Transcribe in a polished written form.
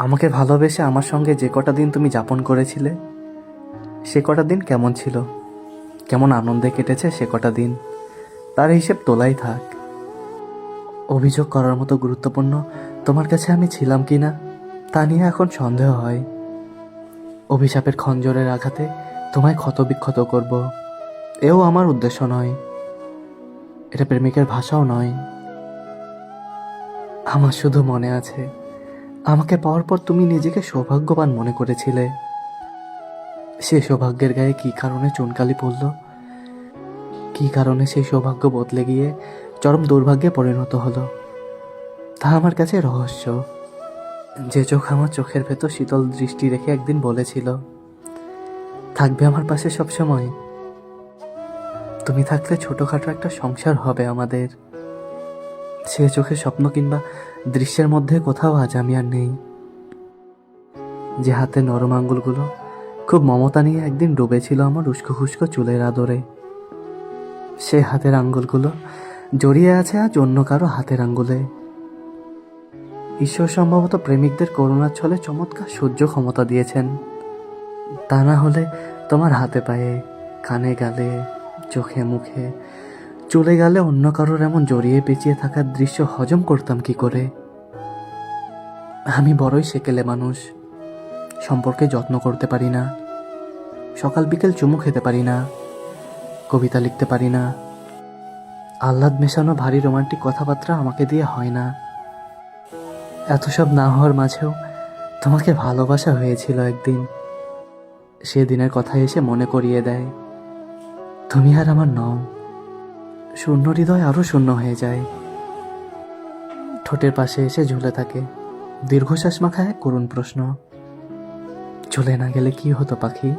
আমাকে ভালোবেসে আমার সঙ্গে যে কটা দিন তুমি যাপন করেছিলে, সে কটা দিন কেমন ছিল, কেমন আনন্দে কেটেছে সে কটা দিন, তার হিসেব তোলাই থাক। অভিযোগ করার মতো গুরুত্বপূর্ণ তোমার কাছে আমি ছিলাম কি না তা নিয়ে এখন সন্দেহ হয়। অভিশাপের খঞ্জরের আঘাতে তোমায় ক্ষতবিক্ষত করব, এও আমার উদ্দেশ্য নয়, এটা প্রেমিকের ভাষাও নয়। আমার শুধু মনে আছে, আমাকে পাওয়ার পর তুমি নিজেকে সৌভাগ্যবান মনে করেছিলে। সে সৌভাগ্যের গায়ে কী কারণে চুনকালি পড়ল, কী কারণে সেই সৌভাগ্য বদলে গিয়ে চরম দুর্ভাগ্যে পরিণত হলো, তা আমার কাছে রহস্য। যে চোখ আমার চোখের ভেতর শীতল দৃষ্টি রেখে একদিন বলেছিল, থাকবে আমার পাশে সবসময়, তুমি থাকলে ছোটোখাটো একটা সংসার হবে আমাদের, সে চোখের স্বপ্ন কিংবা দৃশ্যের মধ্যে কোথাও আজ আমি আর নেই। যে হাতে নরম আঙ্গুলগুলো খুব মমতা নিয়ে একদিন ডুবেছিল আমার উস্কো খুস্কো চুলের আদরে, সে হাতের আঙ্গুলগুলো জড়িয়ে আছে আজ অন্য কারো হাতের আঙ্গুলে। ঈশ্বর সম্ভবত প্রেমিকদের করুণার ছলে চমৎকার সহ্য ক্ষমতা দিয়েছেন, তা না হলে তোমার হাতে পায়ে, কানে গালে, চোখে মুখে, চলে গেলে অন্য কারোর এমন জড়িয়ে পেঁচিয়ে থাকার দৃশ্য হজম করতাম কি করে। আমি বড়ই সেকেলে মানুষ, সম্পর্কে যত্ন করতে পারি না, সকাল বিকেল চুমু খেতে পারি না, কবিতা লিখতে পারি না, আহ্লাদ মেশানো ভারী রোমান্টিক কথাবার্তা আমাকে দিয়ে হয় না। এত সব না হওয়ার মাঝেও তোমাকে ভালোবাসা হয়েছিল একদিন, সেদিনের কথা এসে মনে করিয়ে দেয় তুমি আর আমার নও। শূন্য হৃদয় আরও শূন্য হয়ে যায়, ঠোঁটের পাশে এসে ঝুলে থাকে দীর্ঘশ্বাস মাখা এক করুণ প্রশ্ন, চলে না গেলে কি হতো পাখি?